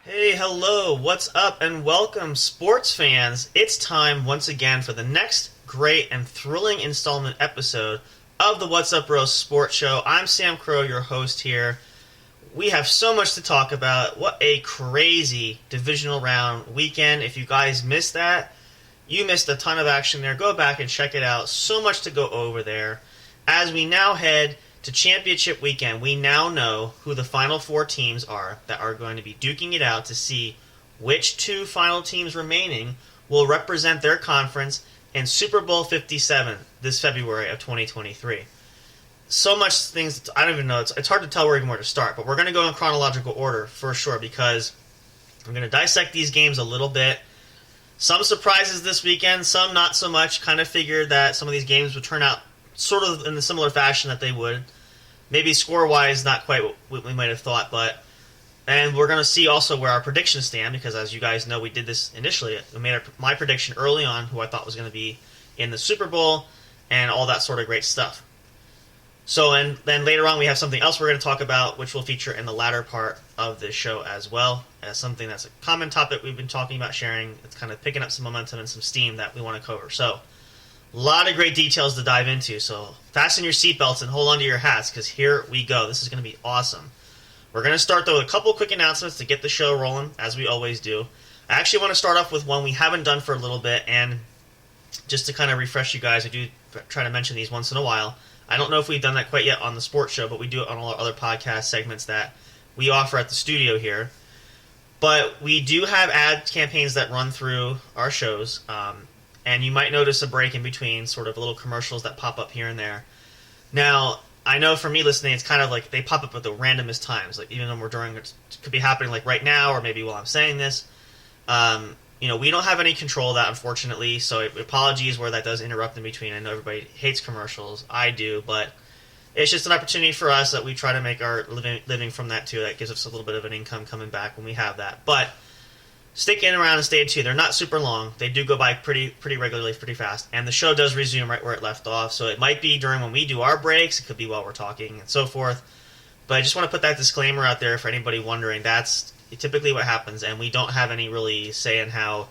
Hey, hello, what's up, and welcome, sports fans. It's time once again for the next great and thrilling installment episode of the What's Up Bros Sports Show. I'm Samcro, your host here. We have so much to talk about. What a crazy divisional round weekend. If you guys missed that, you missed a ton of action there. Go back and check it out. So much to go over there. As we now head to championship weekend, we now know who the final four teams are that are going to be duking it out to see which two final teams remaining will represent their conference in Super Bowl 57 this February of 2023. So much things, I don't even know, it's hard to tell where to start, but we're going to go in chronological order for sure because I'm going to dissect these games a little bit. Some surprises this weekend, some not so much. Kind of figured that some of these games would turn out sort of in the similar fashion that they would. Maybe score-wise, not quite what we might have thought, and we're going to see also where our predictions stand, because as you guys know, we did this initially. I made my prediction early on, who I thought was going to be in the Super Bowl, and all that sort of great stuff. So, and then later on, we have something else we're going to talk about, which will feature in the latter part of this show as well, as something that's a common topic we've been talking about sharing. It's kind of picking up some momentum and some steam that we want to cover. So, a lot of great details to dive into, so fasten your seatbelts and hold on to your hats, because here we go. This is going to be awesome. We're going to start, though, with a couple quick announcements to get the show rolling, as we always do. I actually want to start off with one we haven't done for a little bit, and just to kind of refresh you guys, I do try to mention these once in a while. I don't know if we've done that quite yet on the sports show, but we do it on all our other podcast segments that we offer at the studio here. But we do have ad campaigns that run through our shows, and you might notice a break in between, sort of little commercials that pop up here and there. Now, I know for me listening, it's kind of like they pop up at the randomest times. Like even when we're during, it could be happening like right now, or maybe while I'm saying this. We don't have any control of that, unfortunately. So apologies where that does interrupt in between. I know everybody hates commercials. I do, but it's just an opportunity for us that we try to make our living from that too. That gives us a little bit of an income coming back when we have that. But stick in around and stay tuned. They're not super long. They do go by pretty regularly, pretty fast. And the show does resume right where it left off. So it might be during when we do our breaks. It could be while we're talking and so forth. But I just want to put that disclaimer out there for anybody wondering. That's typically what happens. And we don't have any really say in how,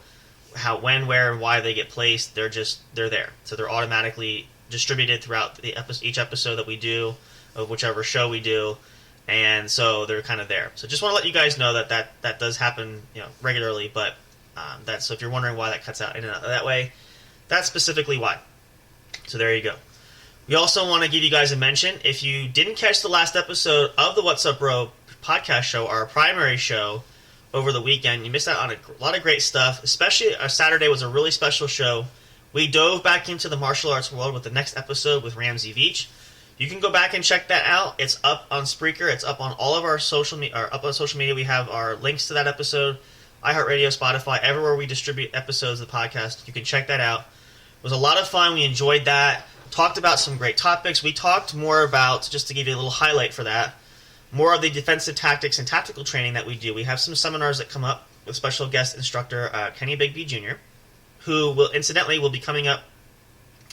when, where, and why they get placed. They're there. So they're automatically distributed throughout each episode that we do of whichever show we do. And so they're kind of there. So just want to let you guys know that does happen, regularly. But so if you're wondering why that cuts out in and out that way, that's specifically why. So there you go. We also want to give you guys a mention. If you didn't catch the last episode of the What's Up Bro podcast show, our primary show over the weekend, you missed out on a lot of great stuff. Especially our Saturday was a really special show. We dove back into the martial arts world with the next episode with Ramsey Veach. You can go back and check that out. It's up on Spreaker. It's up on all of our social media. We have our links to that episode, iHeartRadio, Spotify, everywhere we distribute episodes of the podcast. You can check that out. It was a lot of fun. We enjoyed that. Talked about some great topics. We talked more about, just to give you a little highlight for that, more of the defensive tactics and tactical training that we do. We have some seminars that come up with special guest instructor Kenny Bigby Jr., who will be coming up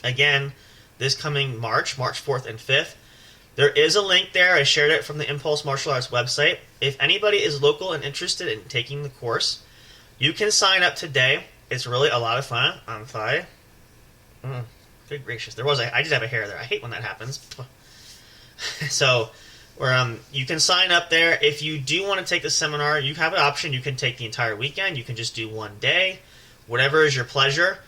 again this coming March 4th and 5th. There is a link there. I shared it from the Impulse Martial Arts website. If anybody is local and interested in taking the course, you can sign up today. It's really a lot of fun. I'm fine. Good gracious. I did have a hair there. I hate when that happens. So, you can sign up there. If you do want to take the seminar, you have an option. You can take the entire weekend. You can just do one day. Whatever is your pleasure.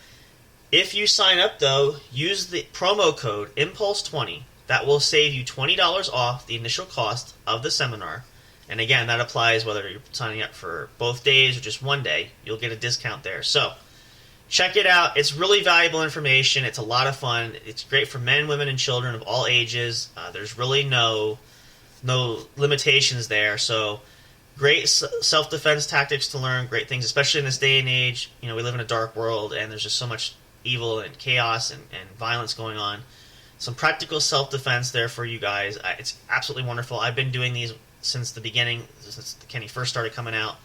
If you sign up, though, use the promo code IMPULSE20. That will save you $20 off the initial cost of the seminar. And again, that applies whether you're signing up for both days or just one day. You'll get a discount there. So, Check it out. It's really valuable information. It's a lot of fun. It's great for men, women, and children of all ages. There's really no limitations there. So great self-defense tactics to learn. Great things, especially in this day and age. You know, we live in a dark world, and there's just so much evil and chaos and violence going on. Some practical self-defense there for you guys. It's absolutely wonderful. I've been doing these since the beginning, since Kenny first started coming out.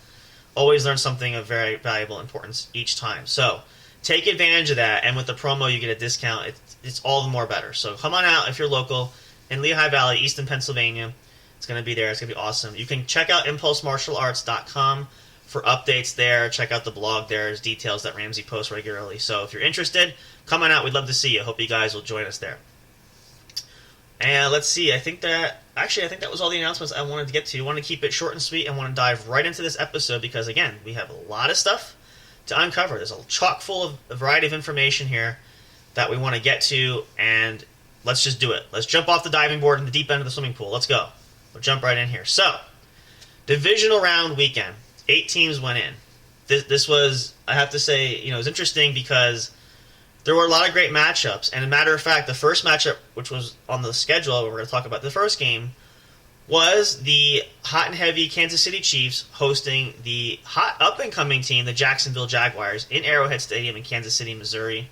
Always learn something of very valuable importance each time. So take advantage of that, and with the promo you get a discount. It's all the more better. So come on out if you're local in Lehigh Valley, Easton, Pennsylvania. It's going to be there. It's going to be awesome. You can check out impulsemartialarts.com for updates there. Check out the blog there. There's details that Ramsey posts regularly. So if you're interested, come on out. We'd love to see you. Hope you guys will join us there. And let's see. I think that was all the announcements I wanted to get to. I want to keep it short and sweet and want to dive right into this episode because, again, we have a lot of stuff to uncover. There's a chock full of a variety of information here that we want to get to, and let's just do it. Let's jump off the diving board in the deep end of the swimming pool. Let's go. We'll jump right in here. So, divisional round weekend. 8 teams went in. This was, I have to say, it was interesting because there were a lot of great matchups. And as a matter of fact, the first matchup, which was on the schedule, we're going to talk about the first game, was the hot and heavy Kansas City Chiefs hosting the hot up-and-coming team, the Jacksonville Jaguars, in Arrowhead Stadium in Kansas City, Missouri.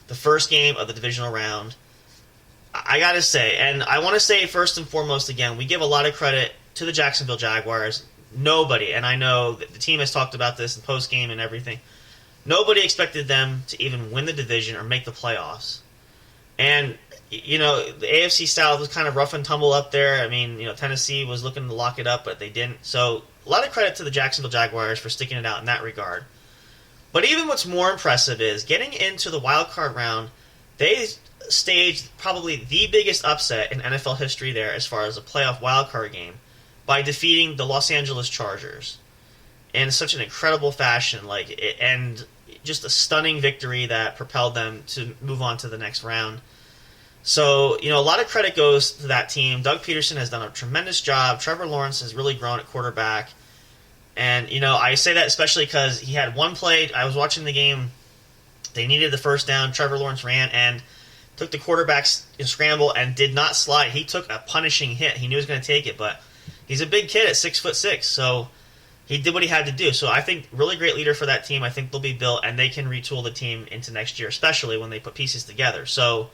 The first game of the divisional round. I got to say, and I want to say first and foremost, again, we give a lot of credit to the Jacksonville Jaguars. Nobody, and I know that the team has talked about this in post-game and everything, nobody expected them to even win the division or make the playoffs. And, the AFC South was kind of rough and tumble up there. I mean, Tennessee was looking to lock it up, but they didn't. So, a lot of credit to the Jacksonville Jaguars for sticking it out in that regard. But even what's more impressive is getting into the wild card round, they staged probably the biggest upset in NFL history there as far as a playoff wild card game by defeating the Los Angeles Chargers in such an incredible fashion, and just a stunning victory that propelled them to move on to the next round. So, a lot of credit goes to that team. Doug Peterson has done a tremendous job. Trevor Lawrence has really grown at quarterback. And, I say that especially because he had one play. I was watching the game. They needed the first down. Trevor Lawrence ran and took the quarterback's scramble and did not slide. He took a punishing hit. He knew he was going to take it, but he's a big kid at 6'6", so he did what he had to do. So I think really great leader for that team. I think they'll be built, and they can retool the team into next year, especially when they put pieces together. So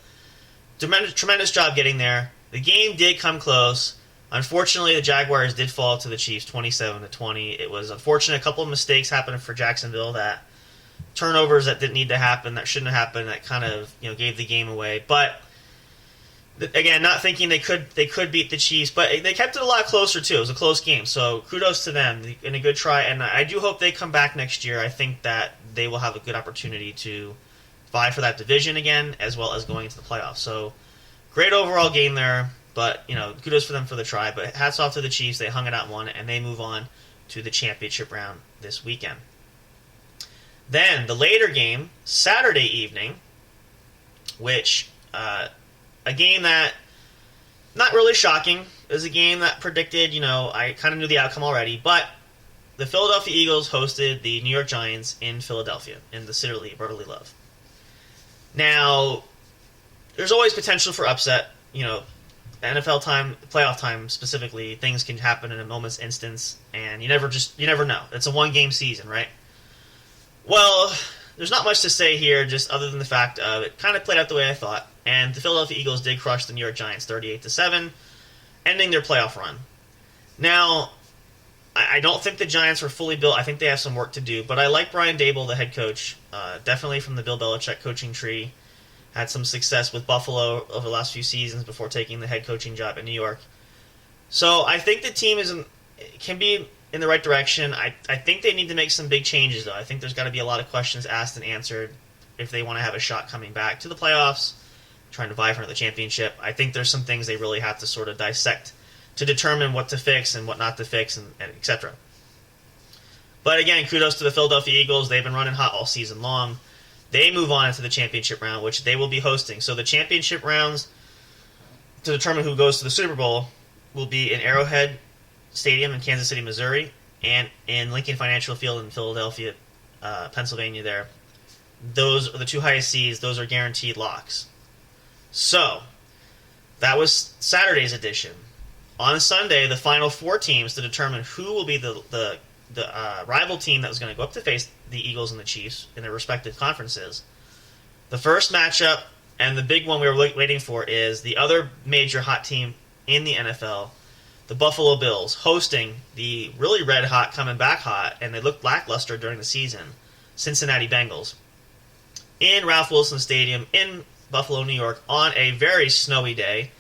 tremendous job getting there. The game did come close. Unfortunately, the Jaguars did fall to the Chiefs 27-20. It was unfortunate. A couple of mistakes happened for Jacksonville, that turnovers that didn't need to happen, that shouldn't have happened, that kind of gave the game away. But again, not thinking they could beat the Chiefs, but they kept it a lot closer too. It was a close game, so kudos to them in a good try. And I do hope they come back next year. I think that they will have a good opportunity to vie for that division again, as well as going into the playoffs. So great overall game there. But, kudos for them for the try. But hats off to the Chiefs. They hung it out and won it, and they move on to the championship round this weekend. Then, the later game, Saturday evening, which, a game that, not really shocking. It was a game that predicted, I kind of knew the outcome already. But the Philadelphia Eagles hosted the New York Giants in Philadelphia, in the city of brotherly love. Now, there's always potential for upset, NFL time, playoff time specifically, things can happen in a moment's instance, and you never know. It's a one-game season, right? Well, there's not much to say here, just other than the fact of it kind of played out the way I thought, and the Philadelphia Eagles did crush the New York Giants 38-7, ending their playoff run. Now, I don't think the Giants were fully built. I think they have some work to do, but I like Brian Daboll, the head coach, definitely from the Bill Belichick coaching tree. Had some success with Buffalo over the last few seasons before taking the head coaching job in New York. So I think the team can be in the right direction. I think they need to make some big changes, though. I think there's got to be a lot of questions asked and answered if they want to have a shot coming back to the playoffs, trying to vie for the championship. I think there's some things they really have to sort of dissect to determine what to fix and what not to fix, and et cetera. But again, kudos to the Philadelphia Eagles. They've been running hot all season long. They move on into the championship round, which they will be hosting. So the championship rounds to determine who goes to the Super Bowl will be in Arrowhead Stadium in Kansas City, Missouri, and in Lincoln Financial Field in Philadelphia, Pennsylvania there. those are the two highest seeds. Those are guaranteed locks. So, that was Saturday's edition. On Sunday, the final four teams to determine who will be the rival team that was going to go up to face the Eagles and the Chiefs in their respective conferences. The first matchup, and the big one we were waiting for, is the other major hot team in the NFL, the Buffalo Bills, hosting the really red-hot, coming back hot, and they looked lackluster during the season, Cincinnati Bengals, in Ralph Wilson Stadium in Buffalo, New York, on a very snowy day.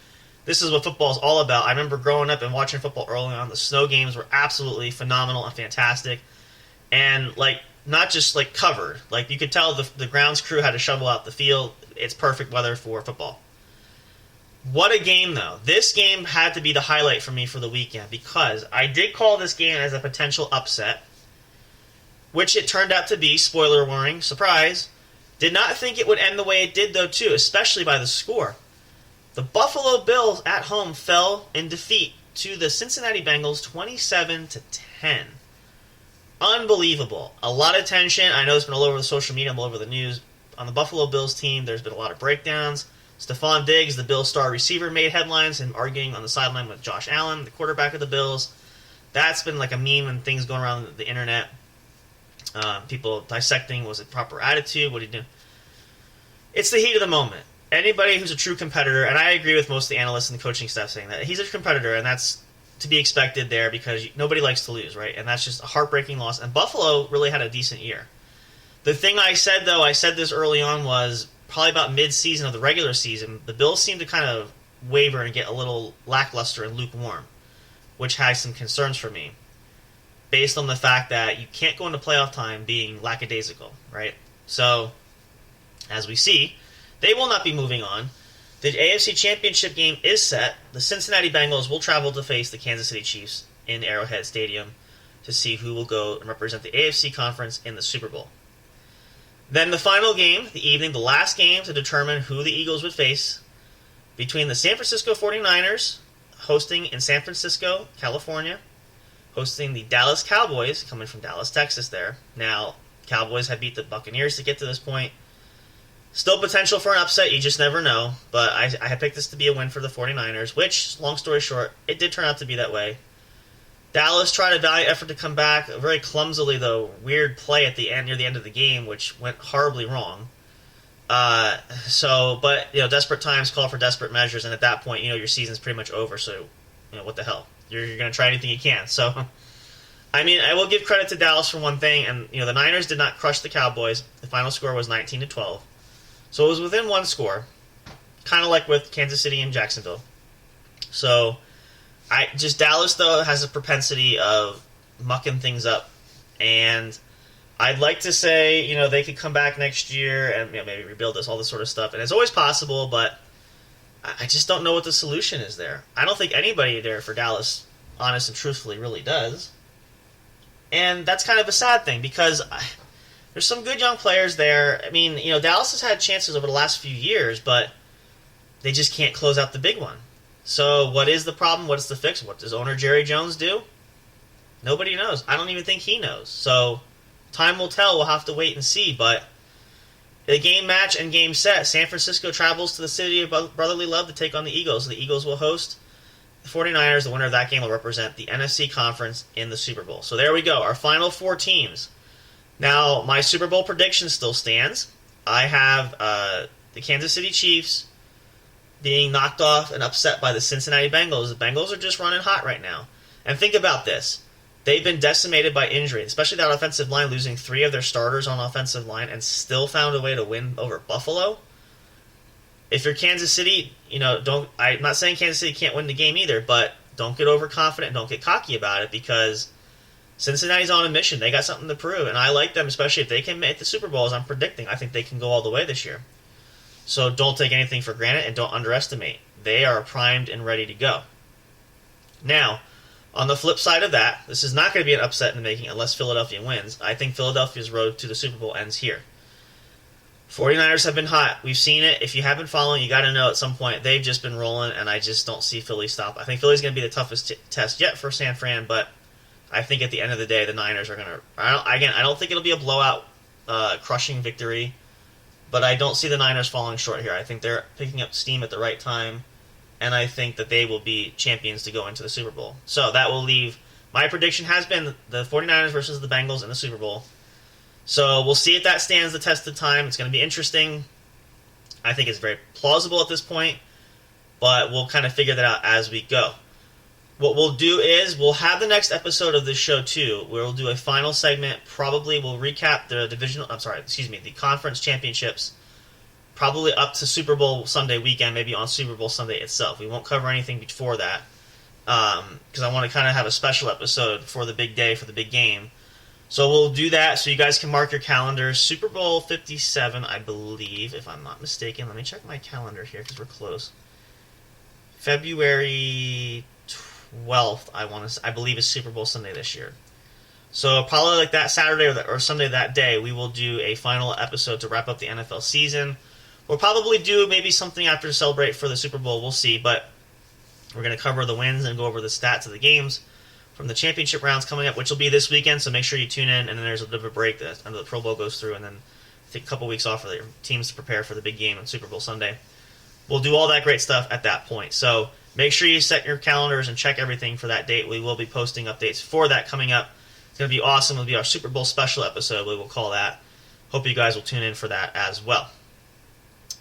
This is what football is all about. I remember growing up and watching football early on. The snow games were absolutely phenomenal and fantastic. And, not just, covered. You could tell the grounds crew had to shovel out the field. It's perfect weather for football. What a game, though. This game had to be the highlight for me for the weekend because I did call this game as a potential upset, which it turned out to be. Spoiler warning, surprise. Did not think it would end the way it did, though, too, especially by the score. The Buffalo Bills at home fell in defeat to the Cincinnati Bengals 27-10. Unbelievable. A lot of tension. I know it's been all over the social media, all over the news. On the Buffalo Bills team, there's been a lot of breakdowns. Stephon Diggs, the Bills' star receiver, made headlines and arguing on the sideline with Josh Allen, the quarterback of the Bills. That's been like a meme and things going around the internet. People dissecting, was it proper attitude? What did he do? It's the heat of the moment. Anybody who's a true competitor, and I agree with most of the analysts and the coaching staff saying that he's a competitor, and that's to be expected there because nobody likes to lose, right? And that's just a heartbreaking loss. And Buffalo really had a decent year. The thing I said, though, I said this early on, was probably about mid-season of the regular season, the Bills seemed to kind of waver and get a little lackluster and lukewarm, which has some concerns for me, based on the fact that you can't go into playoff time being lackadaisical, right? So, as we see, they will not be moving on. The AFC Championship game is set. The Cincinnati Bengals will travel to face the Kansas City Chiefs in Arrowhead Stadium to see who will go and represent the AFC Conference in the Super Bowl. Then the final game, the evening, the last game to determine who the Eagles would face, between the San Francisco 49ers, hosting in San Francisco, California, hosting the Dallas Cowboys, coming from Dallas, Texas there. Now, Cowboys have beat the Buccaneers to get to this point. Still potential for an upset, you just never know. But I had picked this to be a win for the 49ers, which, long story short, it did turn out to be that way. Dallas tried a valiant effort to come back, very clumsily, though, weird play at the end, near the end of the game, which went horribly wrong. But, desperate times call for desperate measures, and at that point, your season's pretty much over, so, what the hell? You're going to try anything you can. So, I will give credit to Dallas for one thing, and, the Niners did not crush the Cowboys. The final score was 19-12. So it was within one score, kind of like with Kansas City and Jacksonville. So, Dallas, though, has a propensity of mucking things up, and I'd like to say, they could come back next year and maybe rebuild this, all this sort of stuff, and it's always possible, but I just don't know what the solution is there. I don't think anybody there for Dallas, honest and truthfully, really does. And that's kind of a sad thing, because there's some good young players there. Dallas has had chances over the last few years, but they just can't close out the big one. So what is the problem? What is the fix? What does owner Jerry Jones do? Nobody knows. I don't even think he knows. So time will tell. We'll have to wait and see. But the game match and game set, San Francisco travels to the city of brotherly love to take on the Eagles. The Eagles will host the 49ers. The winner of that game will represent the NFC Conference in the Super Bowl. So there we go. Our final four teams. Now, my Super Bowl prediction still stands. I have the Kansas City Chiefs being knocked off and upset by the Cincinnati Bengals. The Bengals are just running hot right now. And think about this. They've been decimated by injury, especially that offensive line, losing 3 of their starters on offensive line and still found a way to win over Buffalo. If you're Kansas City, I'm not saying Kansas City can't win the game either, but don't get overconfident, don't get cocky about it, because Cincinnati's on a mission. They got something to prove, and I like them, especially if they can make the Super Bowl, as I'm predicting. I think they can go all the way this year. So don't take anything for granted and don't underestimate. They are primed and ready to go. Now, on the flip side of that, this is not going to be an upset in the making unless Philadelphia wins. I think Philadelphia's road to the Super Bowl ends here. 49ers have been hot. We've seen it. If you have been following, you got to know at some point they've just been rolling, and I just don't see Philly stop. I think Philly's going to be the toughest test yet for San Fran, but I think at the end of the day, the Niners are going to... I don't think it'll be a blowout, crushing victory. but I don't see the Niners falling short here. I think they're picking up steam at the right time, and I think that they will be champions to go into the Super Bowl. So that will leave, my prediction has been the 49ers versus the Bengals in the Super Bowl. So we'll see if that stands the test of time. It's going to be interesting. I think it's very plausible at this point, but we'll kind of figure that out as we go. What we'll do is we'll have the next episode of this show too, where we'll do a final segment. Probably we'll recap the conference championships, probably up to Super Bowl Sunday weekend, maybe on Super Bowl Sunday itself. We won't cover anything before that because I want to kind of have a special episode for the big day, for the big game. So we'll do that so you guys can mark your calendars. Super Bowl 57, I believe, if I'm not mistaken. Let me check my calendar here because we're close. February 12th, I believe, is Super Bowl Sunday this year. So probably like that Saturday or Sunday that day, we will do a final episode to wrap up the NFL season. We'll probably do maybe something after to celebrate for the Super Bowl. We'll see, but we're going to cover the wins and go over the stats of the games from the championship rounds coming up, which will be this weekend, so make sure you tune in, and then there's a bit of a break that under the Pro Bowl goes through, and then I think a couple weeks off for the teams to prepare for the big game on Super Bowl Sunday. We'll do all that great stuff at that point. So make sure you set your calendars and check everything for that date. We will be posting updates for that coming up. It's going to be awesome. It'll be our Super Bowl special episode, we will call that. Hope you guys will tune in for that as well.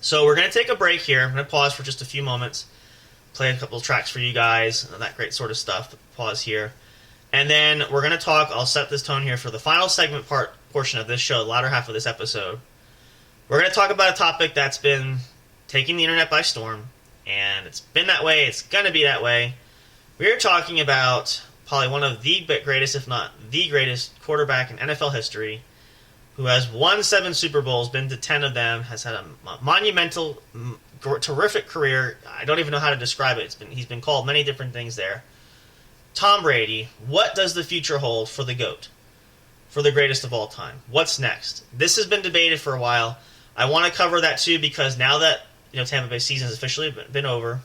So we're going to take a break here. I'm going to pause for just a few moments, play a couple of tracks for you guys, and that great sort of stuff. Pause here. And then we're going to talk, I'll set this tone here for the final segment portion of this show, the latter half of this episode. We're going to talk about a topic that's been taking the internet by storm, and it's been that way, it's going to be that way. We're talking about probably one of the greatest, if not the greatest, quarterback in NFL history, who has won 7 Super Bowls, been to 10 of them, has had a monumental, terrific career. I don't even know how to describe it. He's been called many different things there. Tom Brady, what does the future hold for the GOAT? For the greatest of all time? What's next? This has been debated for a while. I want to cover that too because now that Tampa Bay season has officially been over,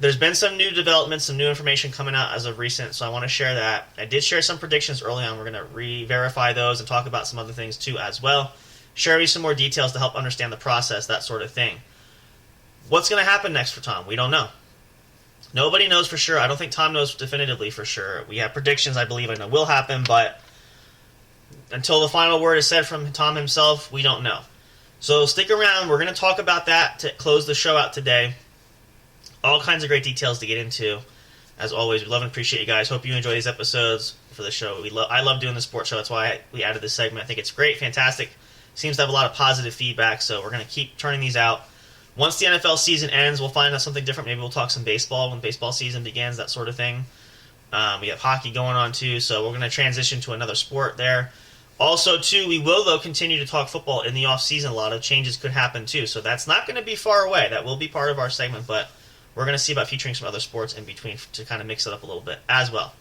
there's been some new developments, some new information coming out as of recent, so I want to share that. I did share some predictions early on. We're going to re-verify those and talk about some other things too as well. Share you some more details to help understand the process, that sort of thing. What's going to happen next for Tom? We don't know. Nobody knows for sure. I don't think Tom knows definitively for sure. We have predictions I believe I know will happen, but until the final word is said from Tom himself, we don't know. So stick around. We're going to talk about that to close the show out today. All kinds of great details to get into. As always, we love and appreciate you guys. Hope you enjoy these episodes for the show. I love doing the sports show. That's why we added this segment. I think it's great, fantastic. Seems to have a lot of positive feedback, so we're going to keep turning these out. Once the NFL season ends, we'll find out something different. Maybe we'll talk some baseball when baseball season begins, that sort of thing. We have hockey going on, too, so we're going to transition to another sport there. Also, too, we will, though, continue to talk football in the off-season. A lot of changes could happen, too, so that's not going to be far away. That will be part of our segment, but we're going to see about featuring some other sports in between to kind of mix it up a little bit as well.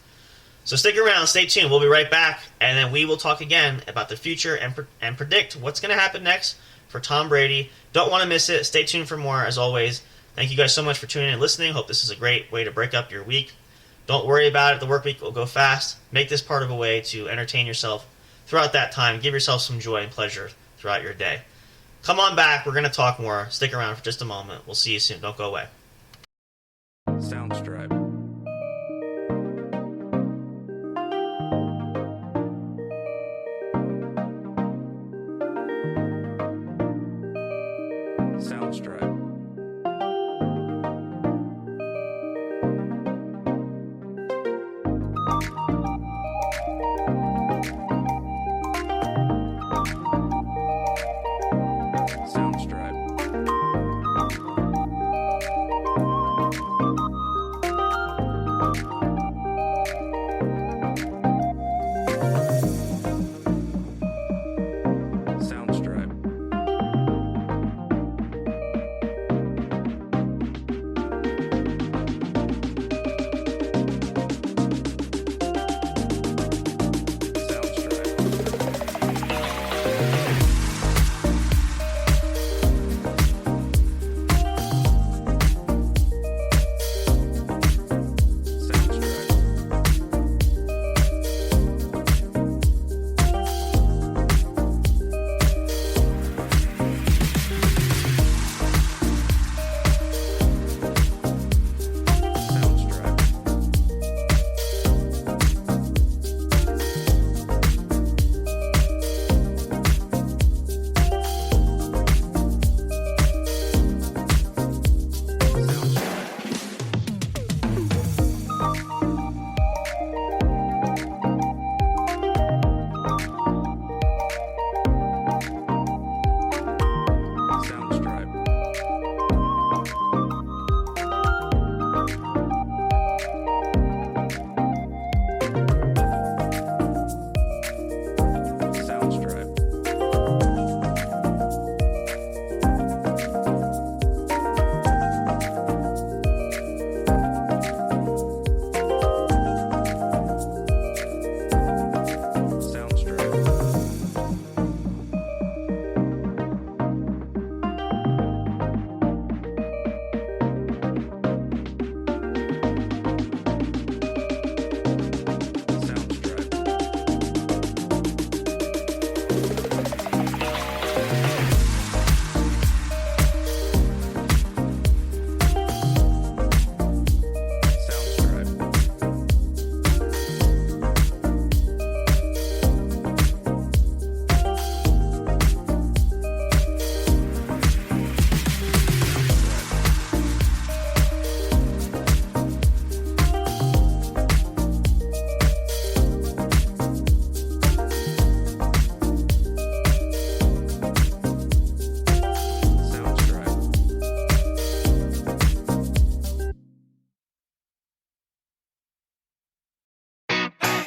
So stick around, stay tuned. We'll be right back, and then we will talk again about the future and predict what's going to happen next for Tom Brady. Don't want to miss it. Stay tuned for more, as always. Thank you guys so much for tuning in and listening. Hope this is a great way to break up your week. Don't worry about it. The work week will go fast. Make this part of a way to entertain yourself throughout that time. Give yourself some joy and pleasure throughout your day. Come on back. We're going to talk more. Stick around for just a moment. We'll see you soon. Don't go away. Soundstripe. Soundstripe. Soundstripe.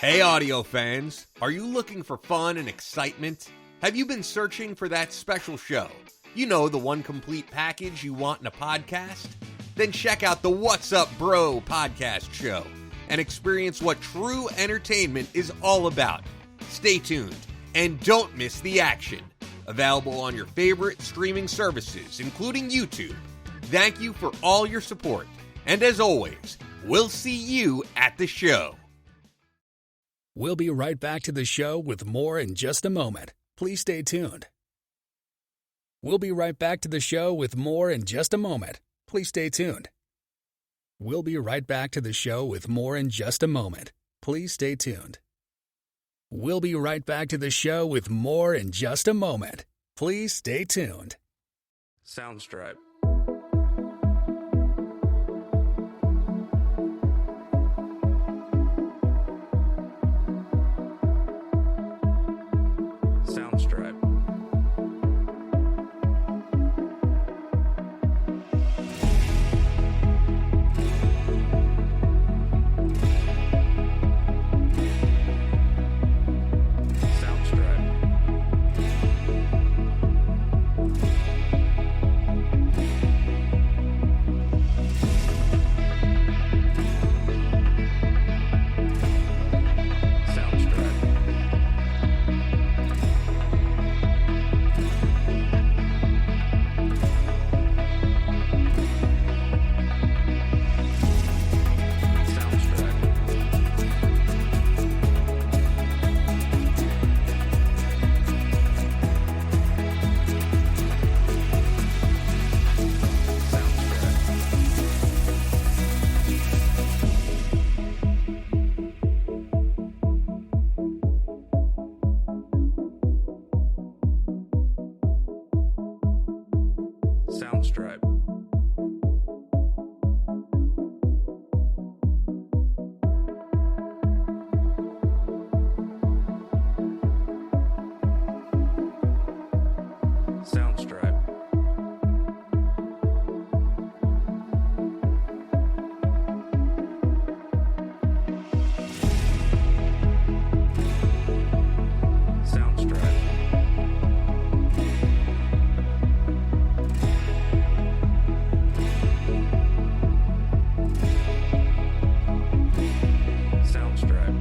Hey audio fans, are you looking for fun and excitement? Have you been searching for that special show? You know, the one complete package you want in a podcast? Then check out the What's Up Bro podcast show and experience what true entertainment is all about. Stay tuned and don't miss the action. Available on your favorite streaming services, including YouTube. Thank you for all your support. And as always, we'll see you at the show. We'll be right back to the show with more in just a moment. Please stay tuned. We'll be right back to the show with more in just a moment. Please stay tuned. We'll be right back to the show with more in just a moment. Please stay tuned. We'll be right back to the show with more in just a moment. Please stay tuned. Soundstripe. Soundstripe. Soundstripe. Soundstripe. Soundstripe. Soundstripe.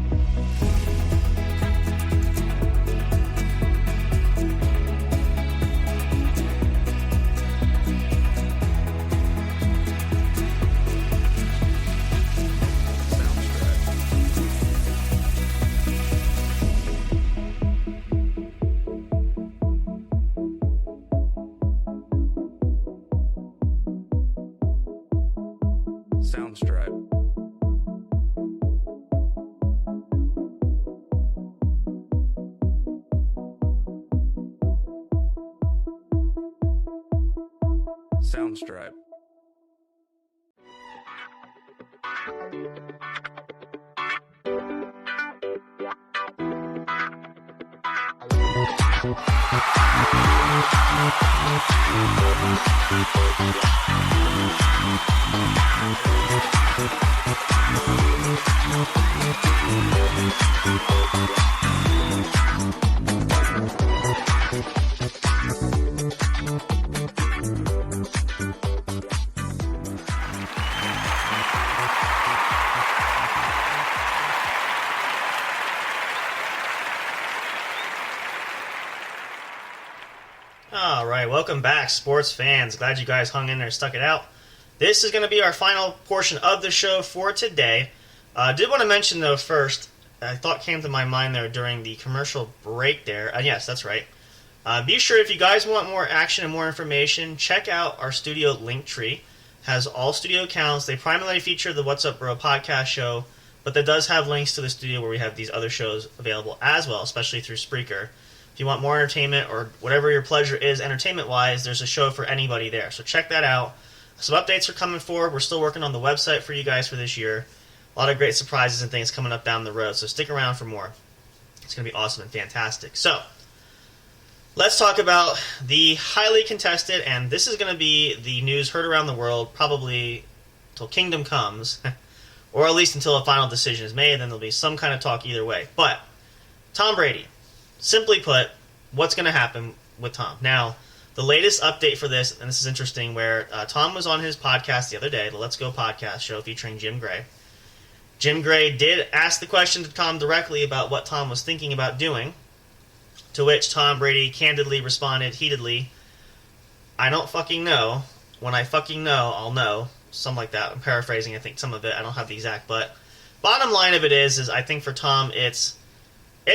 Soundstripe. Soundstripe. All right, welcome back, sports fans. Glad you guys hung in there, stuck it out. This is going to be our final portion of the show for today. I did want to mention, though, first, I thought came to my mind there during the commercial break there. Yes, that's right. Be sure, if you guys want more action and more information, check out our studio Linktree. Has all studio accounts. They primarily feature the What's Up Bro podcast show, but that does have links to the studio where we have these other shows available as well, especially through Spreaker. If you want more entertainment or whatever your pleasure is entertainment-wise, there's a show for anybody there. So check that out. Some updates are coming forward. We're still working on the website for you guys for this year. A lot of great surprises and things coming up down the road, so stick around for more. It's going to be awesome and fantastic. So, let's talk about the highly contested, and this is going to be the news heard around the world probably till Kingdom Comes, or at least until a final decision is made. Then there'll be some kind of talk either way. But Tom Brady, simply put, what's going to happen with Tom? Now, the latest update for this, and this is interesting, where Tom was on his podcast the other day, the Let's Go podcast show featuring Jim Gray. Jim Gray did ask the question to Tom directly about what Tom was thinking about doing, to which Tom Brady candidly responded heatedly, "I don't fucking know. When I fucking know, I'll know." Something like that. I'm paraphrasing, I think, some of it. I don't have the exact, but bottom line of it is I think for Tom, it's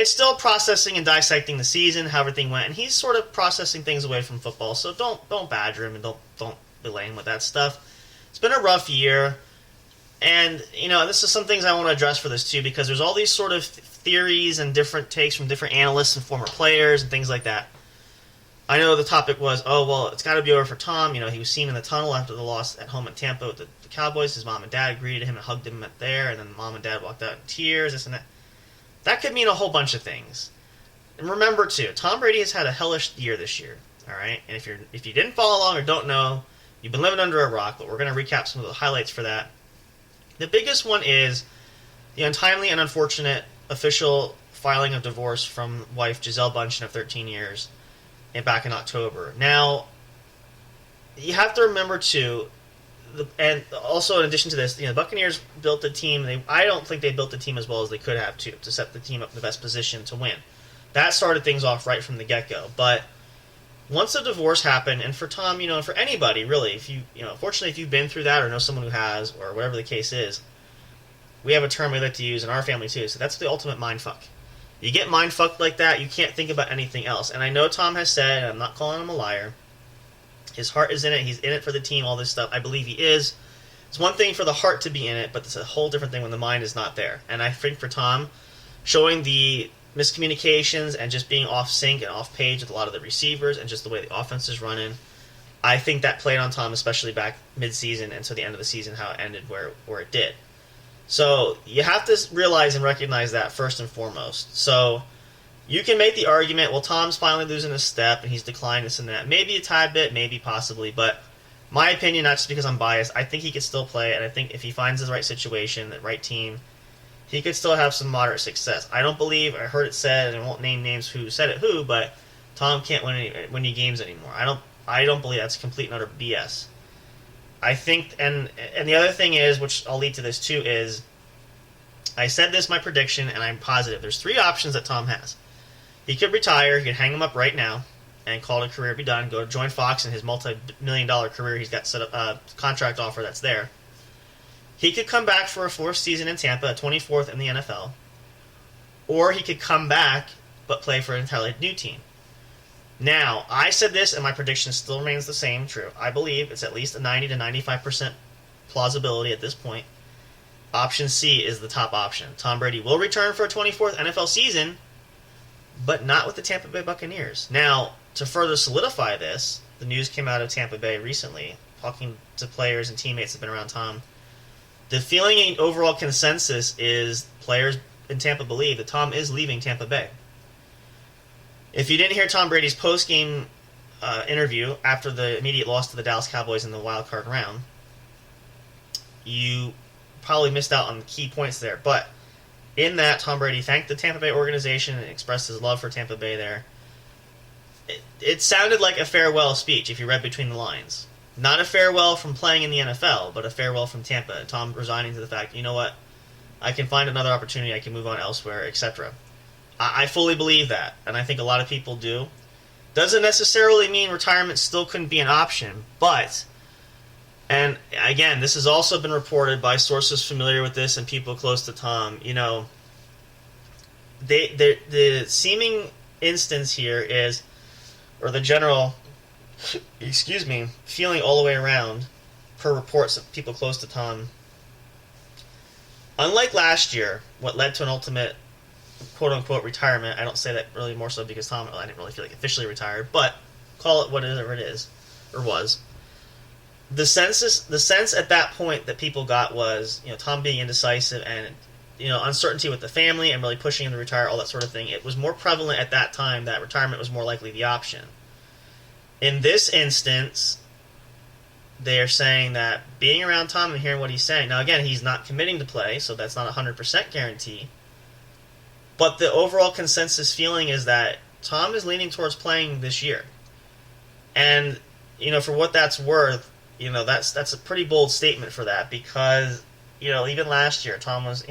still processing and dissecting the season, how everything went, and he's sort of processing things away from football. So don't badger him and don't belay him with that stuff. It's been a rough year, and this is some things I want to address for this too, because there's all these sort of theories and different takes from different analysts and former players and things like that. I know the topic was, oh well, it's got to be over for Tom. He was seen in the tunnel after the loss at home in Tampa with the Cowboys. His mom and dad greeted him and hugged him there, and then mom and dad walked out in tears. This and that. That could mean a whole bunch of things. And remember, too, Tom Brady has had a hellish year this year, all right? And if you didn't follow along or don't know, you've been living under a rock, but we're going to recap some of the highlights for that. The biggest one is the untimely and unfortunate official filing of divorce from wife Gisele Bündchen of 13 years back in October. Now, you have to remember, too, and also in addition to this, the Buccaneers built a team. I don't think they built the team as well as they could have to set the team up in the best position to win. That started things off right from the get-go. But once the divorce happened, and for Tom, and for anybody really, if fortunately if you've been through that or know someone who has, or whatever the case is, we have a term we like to use in our family too. So that's the ultimate mindfuck. You get mindfucked like that, you can't think about anything else. And I know Tom has said, and I'm not calling him a liar, his heart is in it. He's in it for the team, all this stuff. I believe he is. It's one thing for the heart to be in it, but it's a whole different thing when the mind is not there. And I think for Tom, showing the miscommunications and just being off sync and off page with a lot of the receivers and just the way the offense is running, I think that played on Tom, especially back mid-season and to the end of the season, how it ended where it did. So you have to realize and recognize that first and foremost. So you can make the argument, well, Tom's finally losing a step, and he's declined this and that. Maybe a tad bit, maybe possibly, but my opinion, not just because I'm biased, I think he could still play, and I think if he finds the right situation, the right team, he could still have some moderate success. I don't believe, I heard it said, and I won't name names who said it who, but Tom can't win any games anymore. I don't believe that's complete and utter BS. I think, and the other thing is, which I'll lead to this too, is I said this, my prediction, and I'm positive. There's 3 options that Tom has. He could retire, he could hang him up right now, and call it a career be done, go to join Fox in his multi-million-dollar career he's got set up, contract offer that's there. He could come back for a 4th season in Tampa, a 24th in the NFL, or he could come back but play for an entirely new team. Now, I said this, and my prediction still remains the same, true. I believe it's at least a 90 to 95% plausibility at this point. Option C is the top option. Tom Brady will return for a 24th NFL season, but not with the Tampa Bay Buccaneers. Now, to further solidify this, the news came out of Tampa Bay recently, talking to players and teammates that have been around Tom. The feeling and overall consensus is players in Tampa believe that Tom is leaving Tampa Bay. If you didn't hear Tom Brady's post-game interview after the immediate loss to the Dallas Cowboys in the wild card round, you probably missed out on the key points there. But in that, Tom Brady thanked the Tampa Bay organization and expressed his love for Tampa Bay there. It sounded like a farewell speech if you read between the lines. Not a farewell from playing in the NFL, but a farewell from Tampa. Tom resigning to the fact, you know what, I can find another opportunity, I can move on elsewhere, etc. I fully believe that, and I think a lot of people do. Doesn't necessarily mean retirement still couldn't be an option, but, and again, this has also been reported by sources familiar with this and people close to Tom, the seeming instance here is, or the general, feeling all the way around, per reports of people close to Tom, unlike last year, what led to an ultimate quote-unquote retirement, I don't say that really more so because Tom, I didn't really feel like officially retired, but call it whatever it is, or was. The sense at that point that people got was, Tom being indecisive and, uncertainty with the family and really pushing him to retire, all that sort of thing. It was more prevalent at that time that retirement was more likely the option. In this instance, they are saying that being around Tom and hearing what he's saying. Now, again, he's not committing to play, so that's not a 100% guarantee. But the overall consensus feeling is that Tom is leaning towards playing this year. And, for what that's worth, that's a pretty bold statement for that because, even last year, Tom was,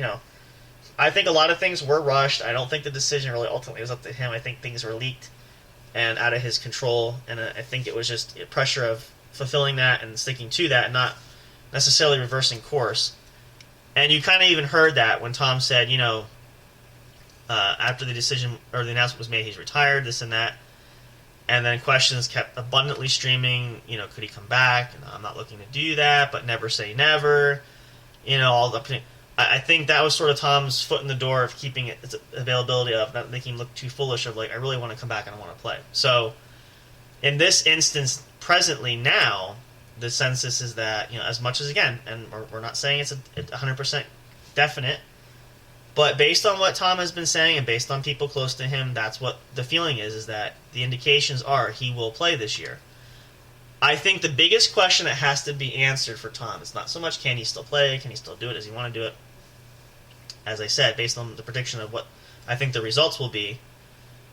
I think a lot of things were rushed. I don't think the decision really ultimately was up to him. I think things were leaked and out of his control, and I think it was just pressure of fulfilling that and sticking to that and not necessarily reversing course. And you kind of even heard that when Tom said, after the decision or the announcement was made, he's retired, this and that. And then questions kept abundantly streaming, could he come back? I'm not looking to do that, but never say never. I think that was sort of Tom's foot in the door of keeping its availability of not making him look too foolish of I really want to come back and I want to play. So in this instance, presently now, the census is that, as much as, again, and we're not saying it's 100% definite, but based on what Tom has been saying and based on people close to him, that's what the feeling is that the indications are he will play this year. I think the biggest question that has to be answered for Tom is not so much can he still play, can he still do it, does he want to do it? As I said, based on the prediction of what I think the results will be,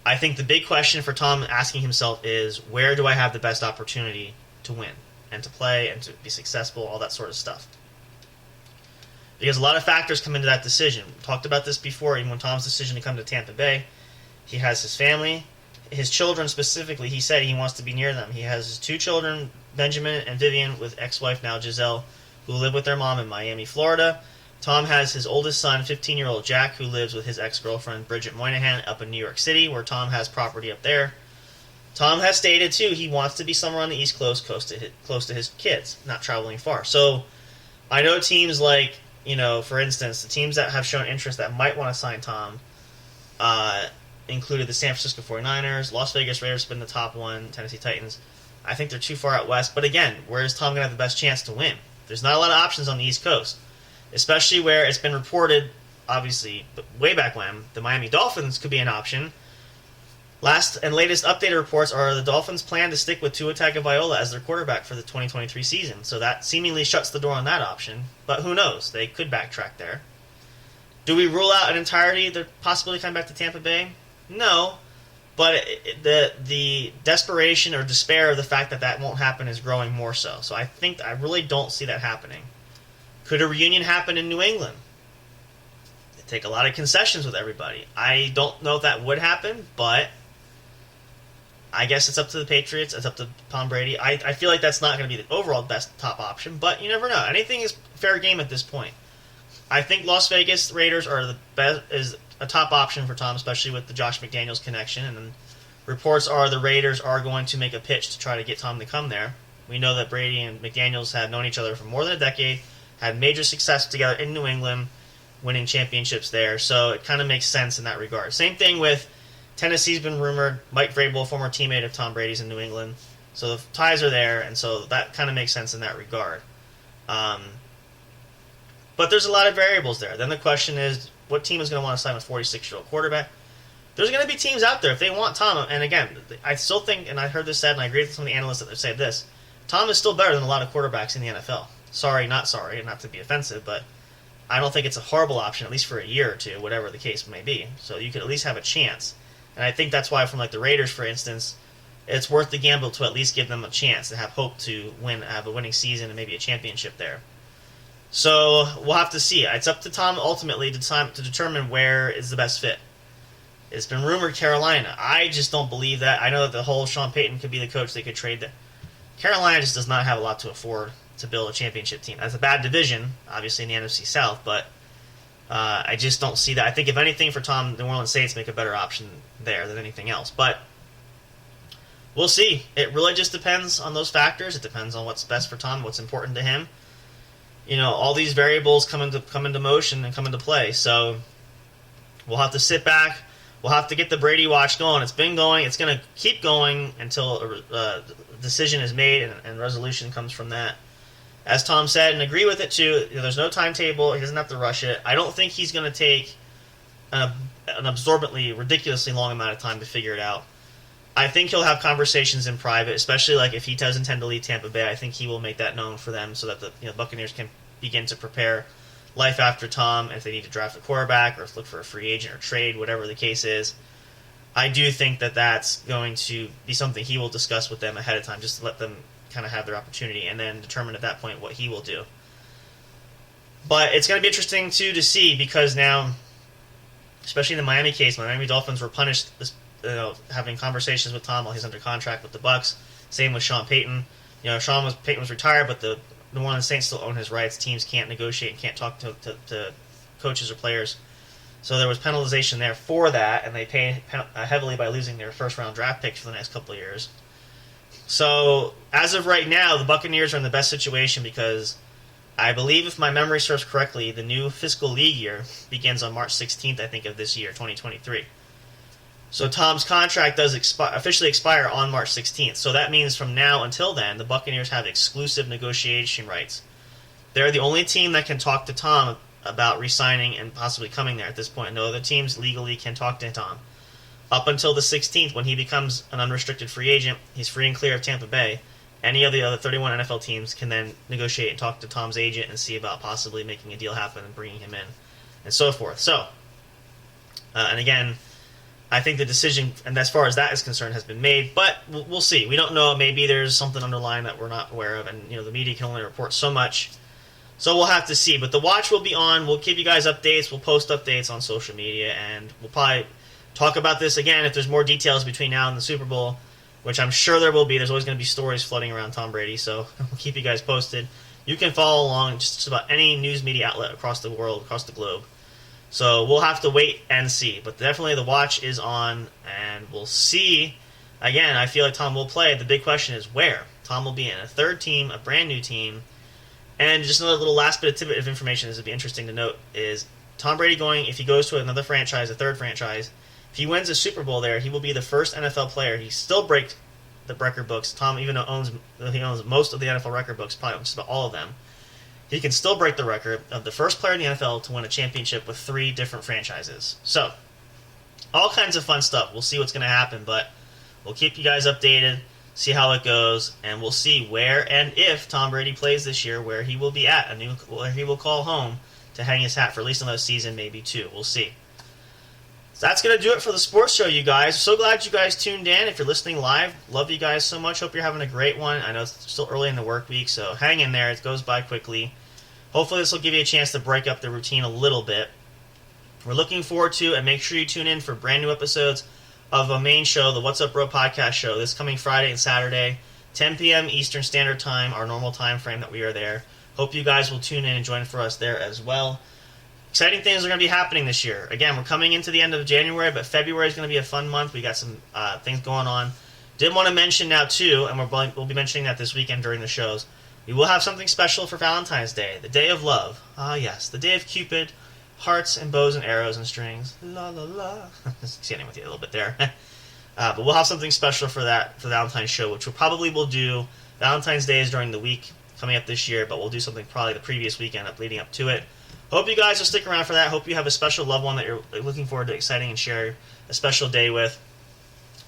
I think the big question for Tom asking himself is, where do I have the best opportunity to win and to play and to be successful, all that sort of stuff. Because a lot of factors come into that decision. We talked about this before, even when Tom's decision to come to Tampa Bay. He has his family, his children specifically. He said he wants to be near them. He has his two children, Benjamin and Vivian, with ex-wife now Giselle, who live with their mom in Miami, Florida. Tom has his oldest son, 15-year-old Jack, who lives with his ex-girlfriend Bridget Moynihan up in New York City, where Tom has property up there. Tom has stated, too, he wants to be somewhere on the East Coast, close to his kids, not traveling far. So I know teams like, for instance, the teams that have shown interest that might want to sign Tom included the San Francisco 49ers, Las Vegas Raiders have been the top one, Tennessee Titans. I think they're too far out west. But again, where is Tom going to have the best chance to win? There's not a lot of options on the East Coast, especially where it's been reported, obviously, way back when, the Miami Dolphins could be an option. Last and latest updated reports are the Dolphins plan to stick with Tua Tagovailoa as their quarterback for the 2023 season. So that seemingly shuts the door on that option. But who knows? They could backtrack there. Do we rule out an entirety the possibility of coming back to Tampa Bay? No. But the desperation or despair of the fact that that won't happen is growing more so. So I really don't see that happening. Could a reunion happen in New England? They take a lot of concessions with everybody. I don't know if that would happen, but I guess it's up to the Patriots. It's up to Tom Brady. I feel like that's not going to be the overall best top option, but you never know. Anything is fair game at this point. I think Las Vegas Raiders are the best, is a top option for Tom, especially with the Josh McDaniels connection. And then reports are the Raiders are going to make a pitch to try to get Tom to come there. We know that Brady and McDaniels have known each other for more than a decade, had major success together in New England, winning championships there. So it kind of makes sense in that regard. Same thing with Tennessee's been rumored. Mike Vrabel, former teammate of Tom Brady's in New England. So the ties are there, and so that kind of makes sense in that regard. But there's a lot of variables there. Then the question is, what team is going to want to sign a 46-year-old quarterback? There's going to be teams out there, if they want Tom, and again, I still think, and I heard this said, and I agree with some of the analysts that say this, Tom is still better than a lot of quarterbacks in the NFL. Sorry, not to be offensive, but I don't think it's a horrible option, at least for a year or two, whatever the case may be. So you could at least have a chance. And I think that's why, from like the Raiders, for instance, it's worth the gamble to at least give them a chance to have hope to have a winning season and maybe a championship there. So we'll have to see. It's up to Tom ultimately to determine where is the best fit. It's been rumored Carolina. I just don't believe that. I know that the whole Sean Payton could be the coach. They could trade that. Carolina just does not have a lot to afford to build a championship team. That's a bad division, obviously, in the NFC South, but I just don't see that. I think, if anything, for Tom, the New Orleans Saints make a better option there than anything else. But we'll see. It really just depends on those factors. It depends on what's best for Tom, what's important to him. All these variables come into motion and come into play. So we'll have to sit back. We'll have to get the Brady watch going. It's been going. It's going to keep going until a decision is made and resolution comes from that. As Tom said, and agree with it too, there's no timetable. He doesn't have to rush it. I don't think he's going to take an absorbently, ridiculously long amount of time to figure it out. I think he'll have conversations in private, especially like if he does intend to leave Tampa Bay. I think he will make that known for them so that the Buccaneers can begin to prepare life after Tom if they need to draft a quarterback or look for a free agent or trade, whatever the case is. I do think that that's going to be something he will discuss with them ahead of time, just to let them kind of have their opportunity and then determine at that point what he will do. But it's going to be interesting, too, to see because now, especially in the Miami case, the Miami Dolphins were punished having conversations with Tom while he's under contract with the Bucs. Same with Sean Payton. Payton was retired, but the New Orleans Saints still own his rights. Teams can't negotiate and can't talk to coaches or players. So there was penalization there for that, and they paid heavily by losing their first-round draft picks for the next couple of years. So as of right now, the Buccaneers are in the best situation because I believe, if my memory serves correctly, the new fiscal league year begins on March 16th, I think, of this year, 2023. So Tom's contract does officially expire on March 16th. So that means from now until then, the Buccaneers have exclusive negotiation rights. They're the only team that can talk to Tom about re-signing and possibly coming there at this point. No other teams legally can talk to Tom. Up until the 16th, when he becomes an unrestricted free agent, he's free and clear of Tampa Bay. Any of the other 31 NFL teams can then negotiate and talk to Tom's agent and see about possibly making a deal happen and bringing him in, and so forth. So, and again, I think the decision, and as far as that is concerned, has been made, but we'll see. We don't know. Maybe there's something underlying that we're not aware of, and the media can only report so much. So we'll have to see. But the watch will be on. We'll give you guys updates. We'll post updates on social media, and we'll probably talk about this again if there's more details between now and the Super Bowl, which I'm sure there will be. There's always going to be stories floating around Tom Brady, so we'll keep you guys posted. You can follow along just about any news media outlet across the world, across the globe. So we'll have to wait and see. But definitely the watch is on, and we'll see. Again, I feel like Tom will play. The big question is where. Tom will be in a third team, a brand new team. And just another little last bit of tidbit of information that would be interesting to note is Tom Brady if he goes to another franchise, a third franchise, if he wins a Super Bowl there, he will be the first NFL player. He still breaks the record books. Tom, even though he owns most of the NFL record books, probably just about all of them, he can still break the record of the first player in the NFL to win a championship with 3 different franchises. So, all kinds of fun stuff. We'll see what's going to happen, but we'll keep you guys updated, see how it goes, and we'll see where and if Tom Brady plays this year, where he will be at, where he will call home to hang his hat for at least another season, maybe 2. We'll see. So that's going to do it for the sports show, you guys. So glad you guys tuned in. If you're listening live, love you guys so much. Hope you're having a great one. I know it's still early in the work week, so hang in there. It goes by quickly. Hopefully this will give you a chance to break up the routine a little bit. We're looking forward to, and make sure you tune in for brand new episodes of a main show, the What's Up Bro podcast show, this coming Friday and Saturday, 10 p.m. Eastern Standard Time, our normal time frame that we are there. Hope you guys will tune in and join for us there as well. Exciting things are going to be happening this year. Again, we're coming into the end of January, but February is going to be a fun month. We got some things going on. Did want to mention now, too, and we'll be mentioning that this weekend during the shows, we will have something special for Valentine's Day, the Day of Love. Ah, yes, the Day of Cupid, hearts and bows and arrows and strings. La, la, la. Just kidding with you a little bit there. But we'll have something special for that, for the Valentine's show, which we'll do. Valentine's Day is during the week coming up this year, but we'll do something probably the previous weekend leading up to it. Hope you guys will stick around for that. Hope you have a special loved one that you're looking forward to exciting and share a special day with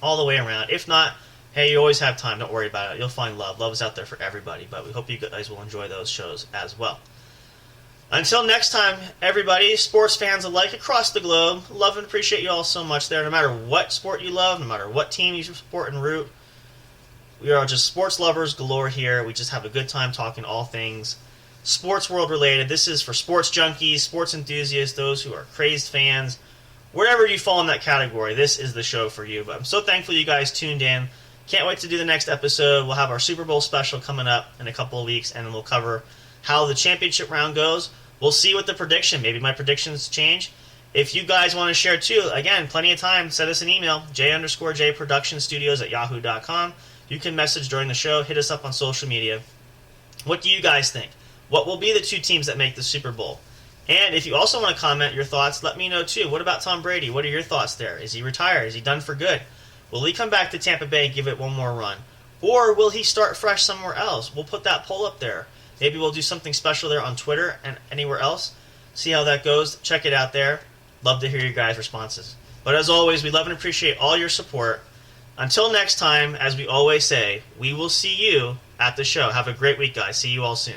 all the way around. If not, hey, you always have time. Don't worry about it. You'll find love. Love is out there for everybody, but we hope you guys will enjoy those shows as well. Until next time, everybody, sports fans alike across the globe, love and appreciate you all so much there. No matter what sport you love, no matter what team you support and root, we are just sports lovers galore here. We just have a good time talking all things sports world related. This is for sports junkies, sports enthusiasts, those who are crazed fans. Wherever you fall in that category, this is the show for you. But I'm so thankful you guys tuned in. Can't wait to do the next episode. We'll have our Super Bowl special coming up in a couple of weeks, and we'll cover how the championship round goes. We'll see what the prediction. Maybe my predictions change. If you guys want to share too, again, plenty of time. Send us an email, j_jproductionstudios@yahoo.com. You can message during the show. Hit us up on social media. What do you guys think? What will be the 2 teams that make the Super Bowl? And if you also want to comment your thoughts, let me know too. What about Tom Brady? What are your thoughts there? Is he retired? Is he done for good? Will he come back to Tampa Bay and give it one more run? Or will he start fresh somewhere else? We'll put that poll up there. Maybe we'll do something special there on Twitter and anywhere else. See how that goes. Check it out there. Love to hear your guys' responses. But as always, we love and appreciate all your support. Until next time, as we always say, we will see you at the show. Have a great week, guys. See you all soon.